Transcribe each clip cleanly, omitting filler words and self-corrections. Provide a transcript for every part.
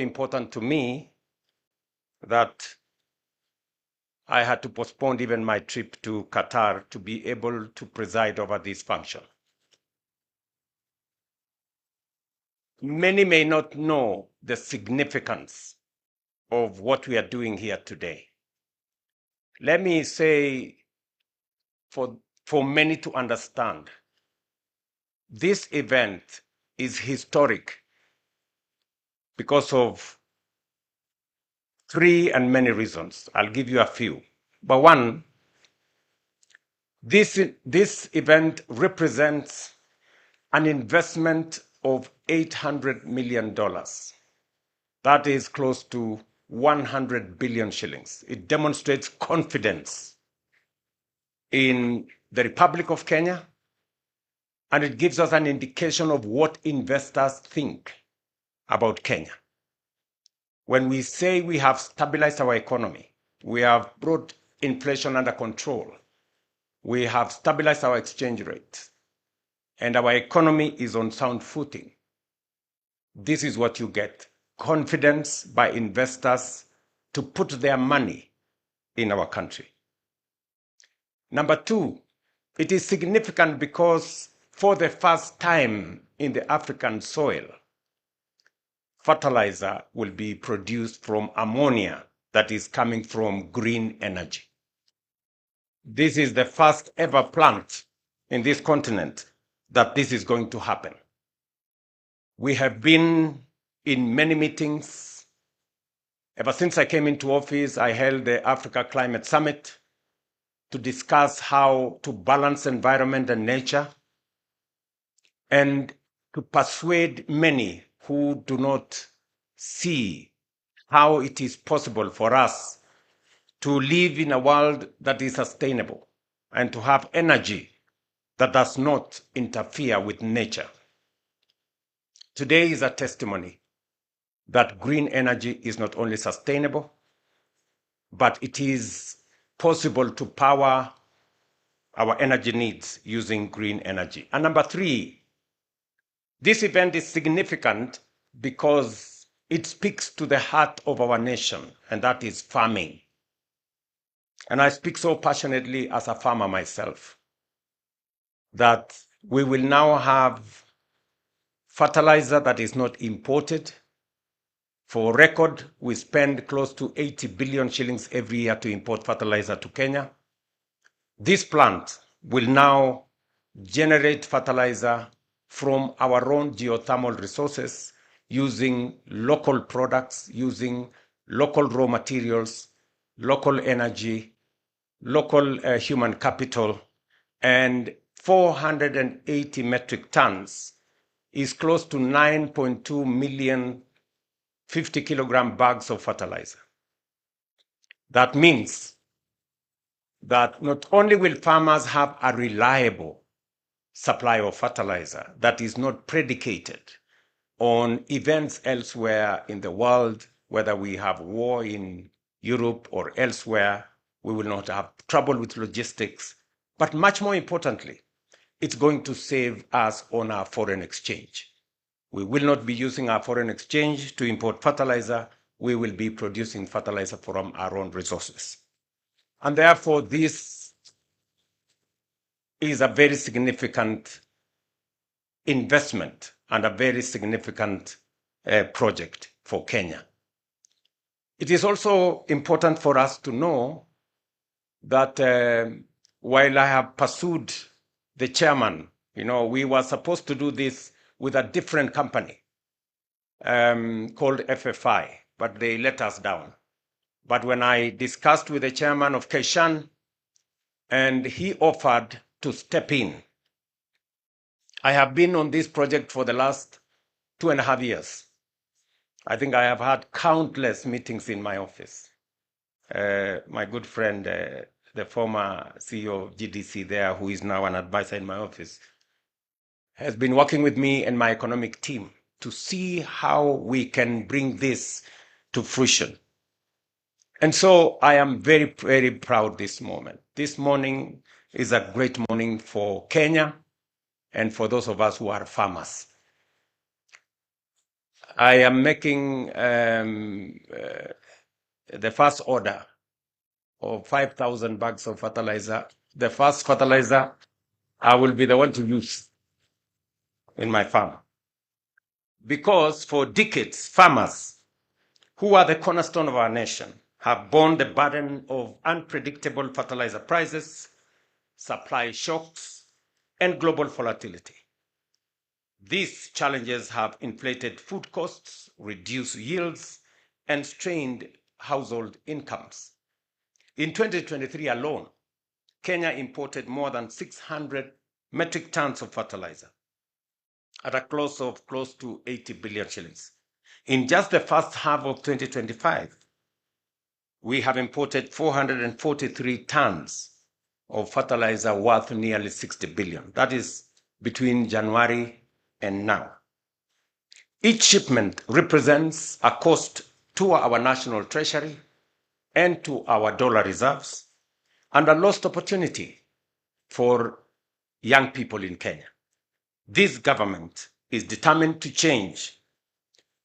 important to me that I had to postpone even my trip to Qatar to be able to preside over this function. Many may not know the significance of what we are doing here today. Let me say, for many to understand, this event is historic because of three and many reasons. I'll give you a few. But one, this event represents an investment of $800 million. That is close to 100 billion shillings. It demonstrates confidence in the Republic of Kenya, and it gives us an indication of what investors think about Kenya. When we say we have stabilized our economy, we have brought inflation under control, we have stabilized our exchange rate, and our economy is on sound footing, this is what you get: confidence by investors to put their money in our country. Number two, it is significant because for the first time in the African soil, fertilizer will be produced from ammonia that is coming from green energy. This is the first ever plant in this continent that this is going to happen. We have been in many meetings. Ever since I came into office, I held the Africa Climate Summit to discuss how to balance environment and nature, and to persuade many who do not see how it is possible for us to live in a world that is sustainable and to have energy that does not interfere with nature. Today is a testimony that green energy is not only sustainable, but it is possible to power our energy needs using green energy. And number three, this event is significant because it speaks to the heart of our nation, and that is farming. And I speak so passionately as a farmer myself that we will now have fertilizer that is not imported. For record, we spend close to 80 billion shillings every year to import fertilizer to Kenya. This plant will now generate fertilizer from our own geothermal resources, using local products, using local raw materials, local energy, local human capital, and 480 metric tons is close to 9.2 million 50 kilogram bags of fertilizer. That means that not only will farmers have a reliable supply of fertilizer that is not predicated on events elsewhere in the world, whether we have war in Europe or elsewhere, we will not have trouble with logistics, but much more importantly, it's going to save us on our foreign exchange. We will not be using our foreign exchange to import fertilizer. We will be producing fertilizer from our own resources. And therefore, this is a very significant investment and a very significant project for Kenya. It is also important for us to know that while I have pursued the chairman, we were supposed to do this with a different company called FFI, but they let us down. But when I discussed with the chairman of Keshan, and he offered to step in, I have been on this project for the last 2.5 years. I think I have had countless meetings in my office. My good friend, the former CEO of GDC there, who is now an advisor in my office, has been working with me and my economic team to see how we can bring this to fruition. And so I am very, very proud this moment. This morning is a great morning for Kenya and for those of us who are farmers. I am making the first order of 5,000 bags of fertilizer. The first fertilizer I will be the one to use in my farm. Because for decades, farmers, who are the cornerstone of our nation, have borne the burden of unpredictable fertilizer prices, supply shocks, and global volatility. These challenges have inflated food costs, reduced yields, and strained household incomes. In 2023 alone, Kenya imported more than 600 metric tons of fertilizer at a cost of close to 80 billion shillings. In just the first half of 2025, we have imported 443 tons of fertilizer worth nearly 60 billion. That is between January and now. Each shipment represents a cost to our national treasury and to our dollar reserves, and a lost opportunity for young people in Kenya. This government is determined to change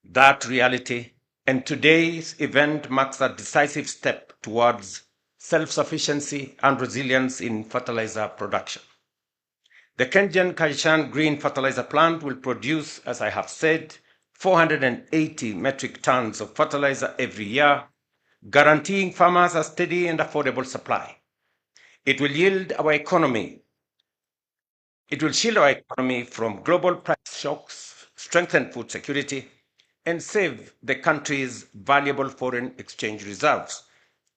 that reality, and today's event marks a decisive step towards self-sufficiency and resilience in fertilizer production. The Kenyan Kaishan Green Fertilizer Plant will produce, as I have said, 480 metric tons of fertilizer every year, guaranteeing farmers a steady and affordable supply. It will shield our economy from global price shocks, strengthen food security, and save the country's valuable foreign exchange reserves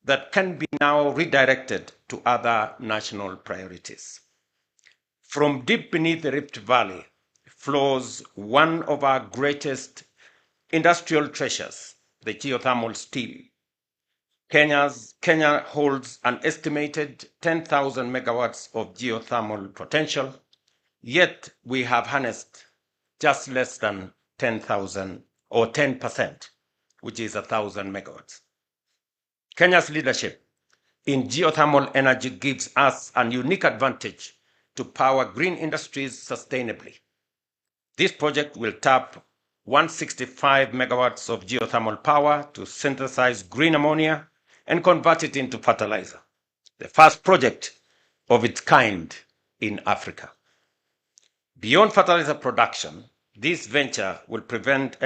that can be now redirected to other national priorities. From deep beneath the Rift Valley flows one of our greatest industrial treasures, the geothermal steam. Kenya holds an estimated 10,000 megawatts of geothermal potential, yet we have harnessed just less than 10,000 or 10%, which is 1,000 megawatts. Kenya's leadership in geothermal energy gives us a unique advantage to power green industries sustainably. This project will tap 165 megawatts of geothermal power to synthesize green ammonia and convert it into fertilizer, the first project of its kind in Africa. Beyond fertilizer production, this venture will prevent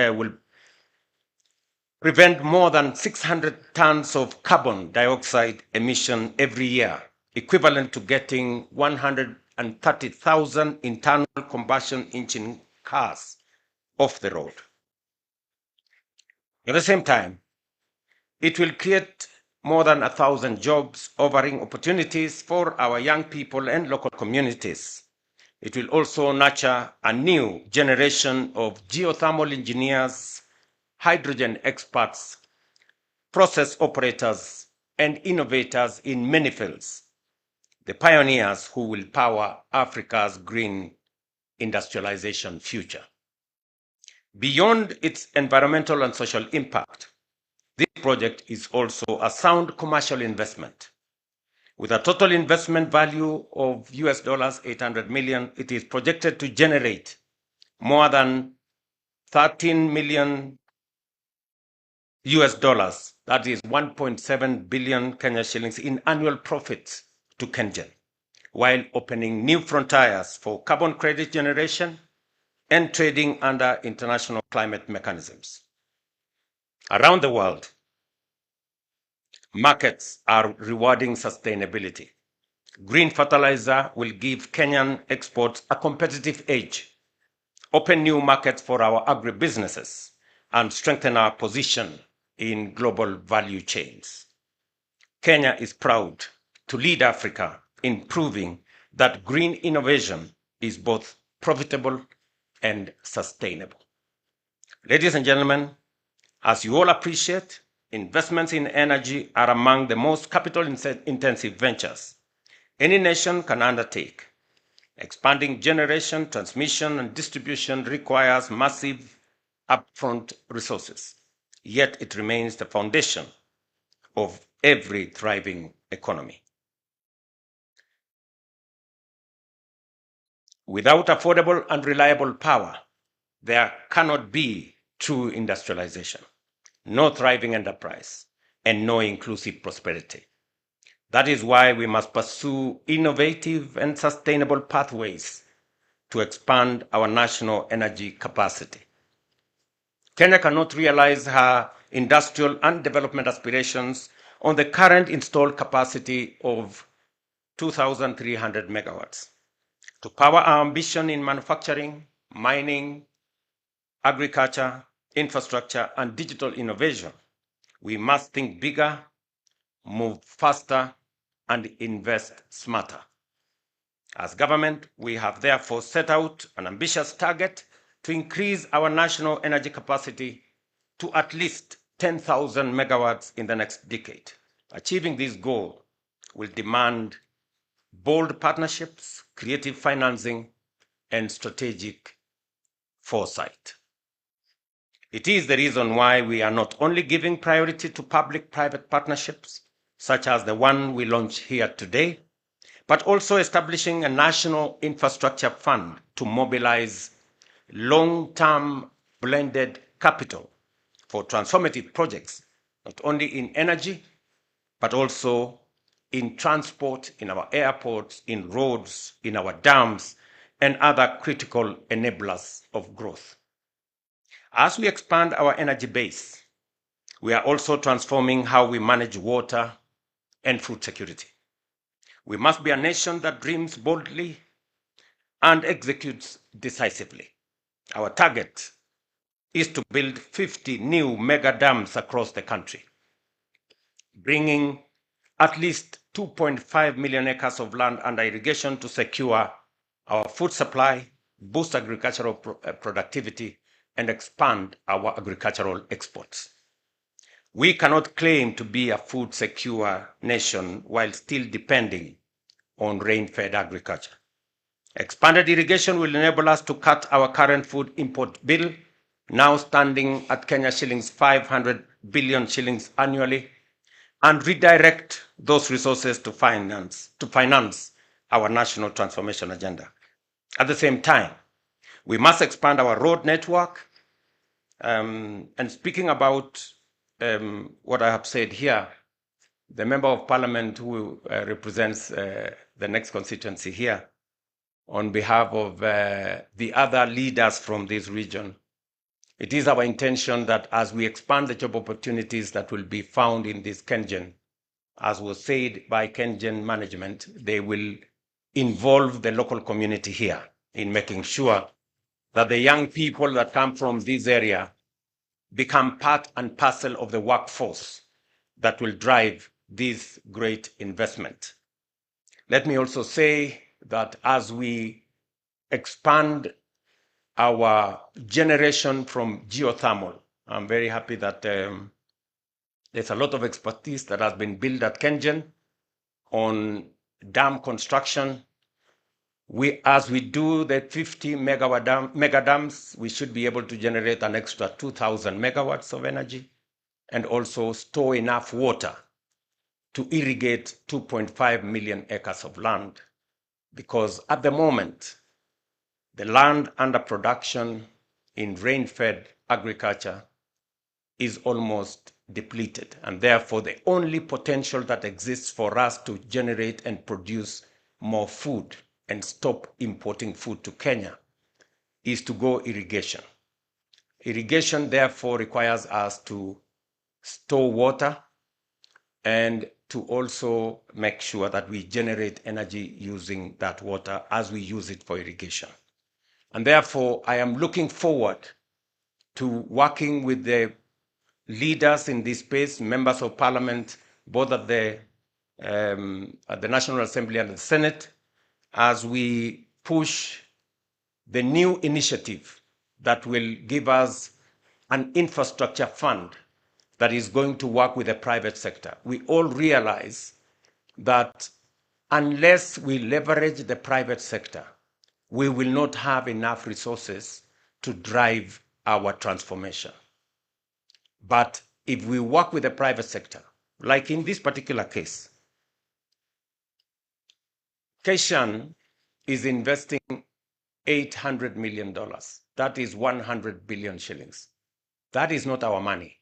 more than 600 tons of carbon dioxide emission every year, equivalent to getting 130,000 internal combustion engine cars off the road. At the same time, it will create more than 1,000 jobs, offering opportunities for our young people and local communities. It will also nurture a new generation of geothermal engineers, hydrogen experts, process operators, and innovators in many fields, the pioneers who will power Africa's green industrialization future. Beyond its environmental and social impact, this project is also a sound commercial investment. With a total investment value of US dollars 800 million, it is projected to generate more than 13 million US dollars, that is 1.7 billion Kenya shillings in annual profits to Kenyan, while opening new frontiers for carbon credit generation and trading under international climate mechanisms. Around the world, markets are rewarding sustainability. Green fertilizer will give Kenyan exports a competitive edge, open new markets for our agribusinesses, and strengthen our position in global value chains. Kenya is proud to lead Africa in proving that green innovation is both profitable and sustainable. Ladies and gentlemen, as you all appreciate, investments in energy are among the most capital-intensive ventures any nation can undertake. Expanding generation, transmission, and distribution requires massive upfront resources, yet it remains the foundation of every thriving economy. Without affordable and reliable power, there cannot be true industrialization, no thriving enterprise, and no inclusive prosperity. That is why we must pursue innovative and sustainable pathways to expand our national energy capacity. Kenya cannot realize her industrial and development aspirations on the current installed capacity of 2,300 megawatts. To power our ambition in manufacturing, mining, agriculture, infrastructure, and digital innovation, we must think bigger, move faster, and invest smarter. As government, we have therefore set out an ambitious target to increase our national energy capacity to at least 10,000 megawatts in the next decade. Achieving this goal will demand bold partnerships, creative financing, and strategic foresight. It is the reason why we are not only giving priority to public-private partnerships, such as the one we launched here today, but also establishing a national infrastructure fund to mobilize long-term blended capital for transformative projects, not only in energy, but also in transport, in our airports, in roads, in our dams, and other critical enablers of growth. As we expand our energy base, we are also transforming how we manage water and food security. We must be a nation that dreams boldly and executes decisively. Our target is to build 50 new mega dams across the country, bringing at least 2.5 million acres of land under irrigation to secure our food supply, boost agricultural productivity, and expand our agricultural exports. We cannot claim to be a food secure nation while still depending on rain-fed agriculture. Expanded irrigation will enable us to cut our current food import bill, now standing at Kenya shillings 500 billion shillings annually, and redirect those resources to finance our national transformation agenda. At the same time, we must expand our road network. And speaking about what I have said here, the Member of Parliament who represents the next constituency here, on behalf of the other leaders from this region, it is our intention that as we expand the job opportunities that will be found in this Kenyan, as was said by Kenyan management, they will involve the local community here in making sure that the young people that come from this area become part and parcel of the workforce that will drive this great investment. Let me also say that as we expand our generation from geothermal, I'm very happy that there's a lot of expertise that has been built at Kenyan on dam construction. As we do the 50 megawatt mega dams, we should be able to generate an extra 2,000 megawatts of energy and also store enough water to irrigate 2.5 million acres of land. Because at the moment, the land under production in rain-fed agriculture is almost depleted, and therefore the only potential that exists for us to generate and produce more food and stop importing food to Kenya is to go irrigation. Irrigation therefore requires us to store water and to also make sure that we generate energy using that water as we use it for irrigation. And therefore, I am looking forward to working with the leaders in this space, members of parliament, both at the National Assembly and the Senate, as we push the new initiative that will give us an infrastructure fund that is going to work with the private sector. We all realize that unless we leverage the private sector, we will not have enough resources to drive our transformation. But if we work with the private sector, like in this particular case, Keshan is investing $800 million. That is 100 billion shillings. That is not our money.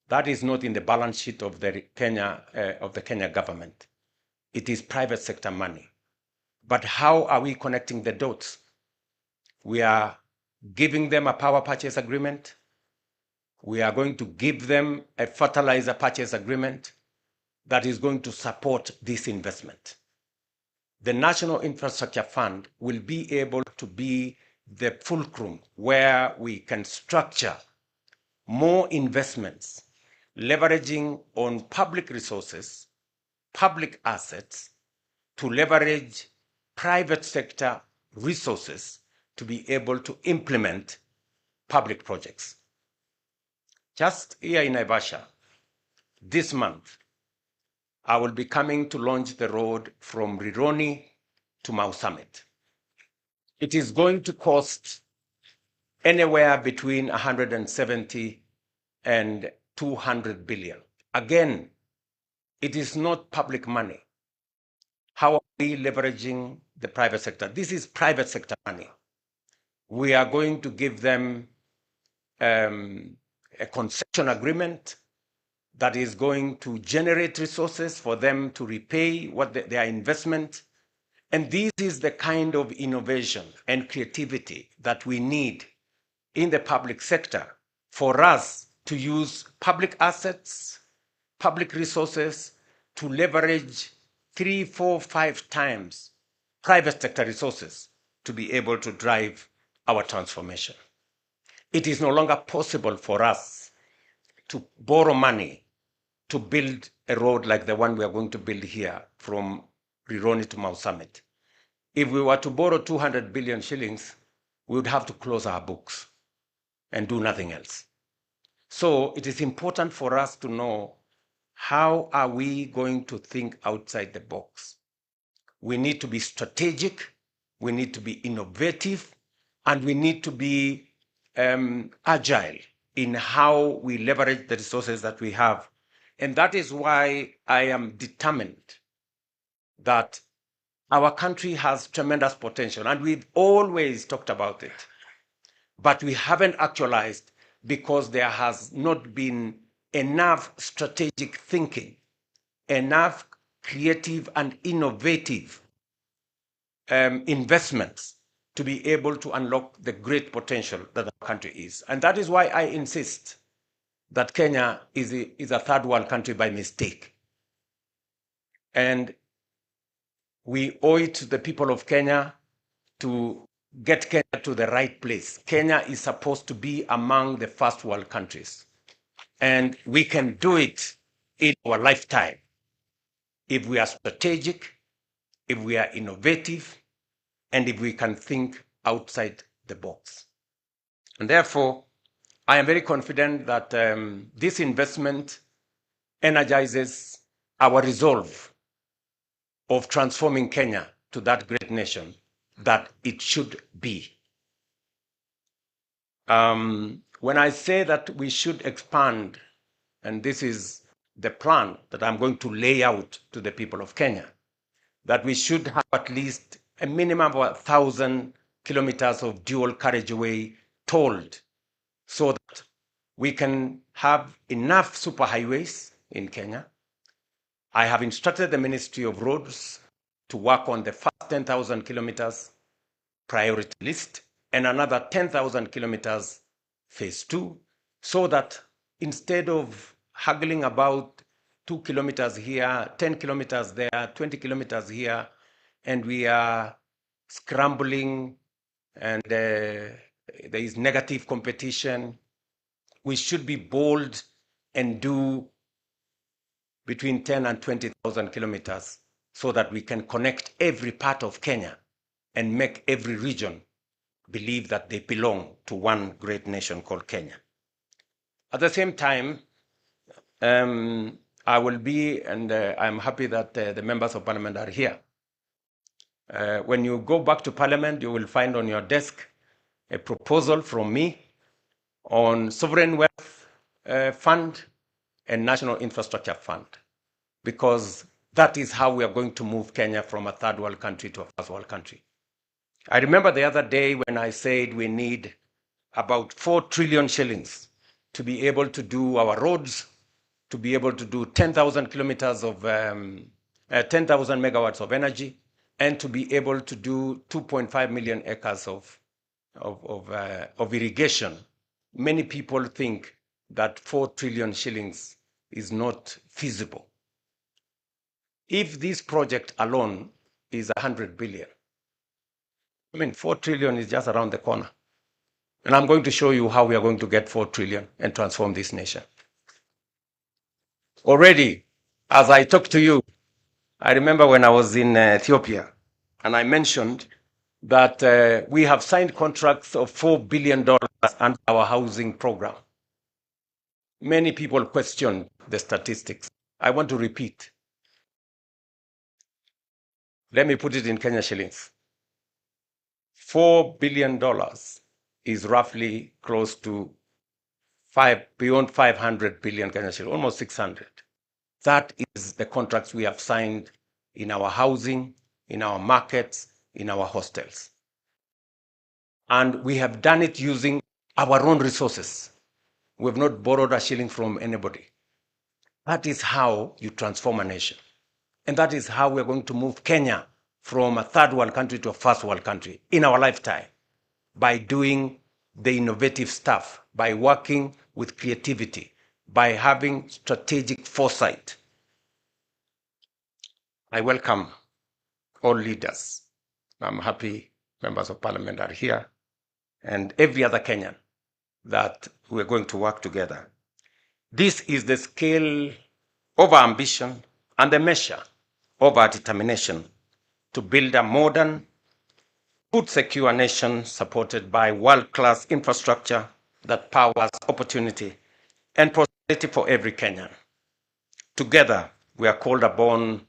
That is not in the balance sheet of the Kenya government. It is private sector money. But how are we connecting the dots? We are giving them a power purchase agreement. We are going to give them a fertilizer purchase agreement that is going to support this investment. The National Infrastructure Fund will be able to be the fulcrum where we can structure more investments, leveraging on public resources, public assets, to leverage private sector resources to be able to implement public projects. Just here in Naivasha, this month, I will be coming to launch the road from Rironi to Mau Summit. It is going to cost anywhere between 170 and 200 billion. Again, it is not public money. How are we leveraging the private sector? This is private sector money. We are going to give them a concession agreement that is going to generate resources for them to repay their investment. And this is the kind of innovation and creativity that we need in the public sector for us to use public assets, public resources to leverage 3, 4, 5 times private sector resources to be able to drive our transformation. It is no longer possible for us to borrow money to build a road like the one we are going to build here from Rironi to Mau Summit. If we were to borrow 200 billion shillings, we would have to close our books and do nothing else. So it is important for us to know, how are we going to think outside the box? We need to be strategic, we need to be innovative, and we need to be agile in how we leverage the resources that we have. And that is why I am determined that our country has tremendous potential, and we've always talked about it, but we haven't actualized because there has not been enough strategic thinking, enough creative and innovative investments to be able to unlock the great potential that our country is. And that is why I insist that Kenya is a third world country by mistake. And we owe it to the people of Kenya to get Kenya to the right place. Kenya is supposed to be among the first world countries. And we can do it in our lifetime if we are strategic, if we are innovative, and if we can think outside the box. And therefore, I am very confident that this investment energizes our resolve of transforming Kenya to that great nation that it should be. When I say that we should expand, and this is the plan that I'm going to lay out to the people of Kenya, that we should have at least a minimum of 1,000 kilometers of dual carriageway tolled, so that we can have enough superhighways in Kenya. I have instructed the Ministry of Roads to work on the first 10,000 kilometers priority list and another 10,000 kilometers phase 2, so that instead of haggling about 2 kilometers here, 10 kilometers there, 20 kilometers here, and we are scrambling and there is negative competition, we should be bold and do between 10 and 20,000 kilometers so that we can connect every part of Kenya and make every region believe that they belong to one great nation called Kenya. At the same time, I will be, and I'm happy that the members of parliament are here. When you go back to parliament, you will find on your desk a proposal from me on sovereign wealth fund and national infrastructure fund, because that is how we are going to move Kenya from a third world country to a first world country. I remember the other day when I said we need about 4 trillion shillings to be able to do our roads, to be able to do 10,000 kilometers of 10,000 megawatts of energy, and to be able to do 2.5 million acres of irrigation. Many people think that 4 trillion shillings is not feasible. If this project alone is 100 billion, I mean, 4 trillion is just around the corner. And I'm going to show you how we are going to get 4 trillion and transform this nation. Already, as I talk to you, I remember when I was in Ethiopia, and I mentioned that we have signed contracts of $4 billion under our housing program. Many people question the statistics. I want to repeat. Let me put it in Kenya shillings. $4 billion is roughly close to beyond 500 billion Kenya shillings, almost 600. That is the contracts we have signed in our housing, in our markets, in our hostels. And we have done it using our own resources. We have not borrowed a shilling from anybody. That is how you transform a nation. And that is how we're going to move Kenya from a third world country to a first world country in our lifetime, by doing the innovative stuff, by working with creativity, by having strategic foresight. I welcome all leaders. I'm happy members of parliament are here, and every other Kenyan, that we're going to work together. This is the scale of our ambition and the measure of our determination to build a modern, food secure nation supported by world-class infrastructure that powers opportunity and prosperity for every Kenyan. Together, we are called upon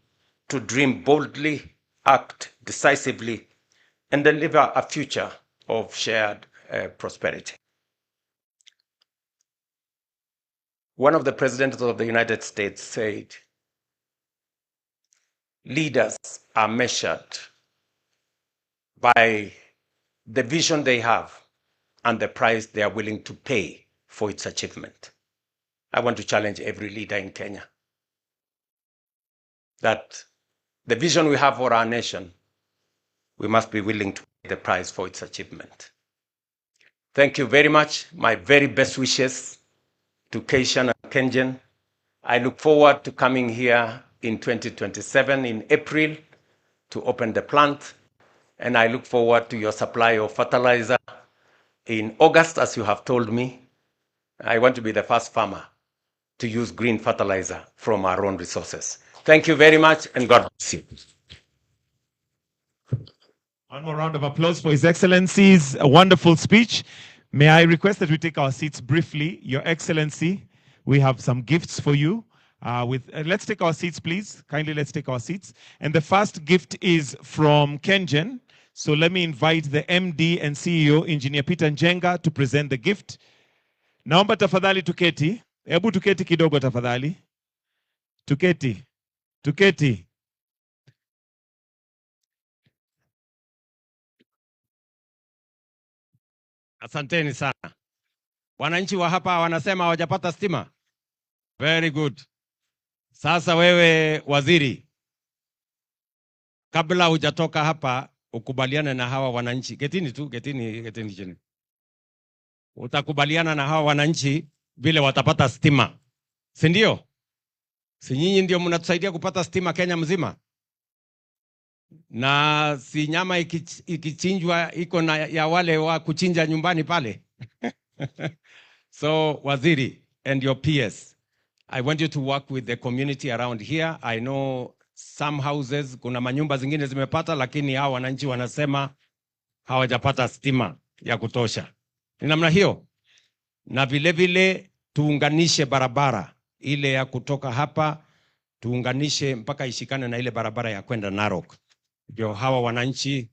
to dream boldly, act decisively, and deliver a future of shared prosperity. One of the presidents of the United States said, leaders are measured by the vision they have and the price they are willing to pay for its achievement. I want to challenge every leader in Kenya that the vision we have for our nation, we must be willing to pay the price for its achievement. Thank you very much. My very best wishes to Kenyan and Kenyan. I look forward to coming here in 2027 in April to open the plant, and I look forward to your supply of fertilizer in August, as you have told me. I want to be the first farmer to use green fertilizer from our own resources. Thank you very much, and God bless you. One more round of applause for His Excellency's wonderful speech. May I request that we take our seats briefly? Your Excellency, we have some gifts for you. Let's take our seats, please. Kindly, let's take our seats. And the first gift is from Kenyan. So let me invite the MD and CEO, Engineer Peter Njenga, to present the gift. Naomba tafadhali tuketi. Hebu tuketi kidogo tafadhali. Tuketi. Tuketi. Asanteni sana. Wananchi wa hapa wanasema hawajapata stima. Very good. Sasa wewe waziri, kabla hujatoka hapa ukubaliane na hawa wananchi. Getini tu, getini chini. Utakubaliana na hawa wananchi vile watapata stima. Si ndio? Si nyinyi ndio mnatusaidia kupata stima Kenya mzima? Na si nyama ikichinjwa iko na ya wale wa kuchinja nyumbani pale. So waziri and your peers, I want you to work with the community around here. I know some houses, kuna manyumba zingine zimepata, lakini hao wananchi wanasema hawajapata stima ya kutosha. Ni namna hiyo. Na vile vile tuunganishe barabara ile ya kutoka hapa, tuunganishe mpaka ishikane na ile barabara ya kwenda Narok. Ndio hawa wananchi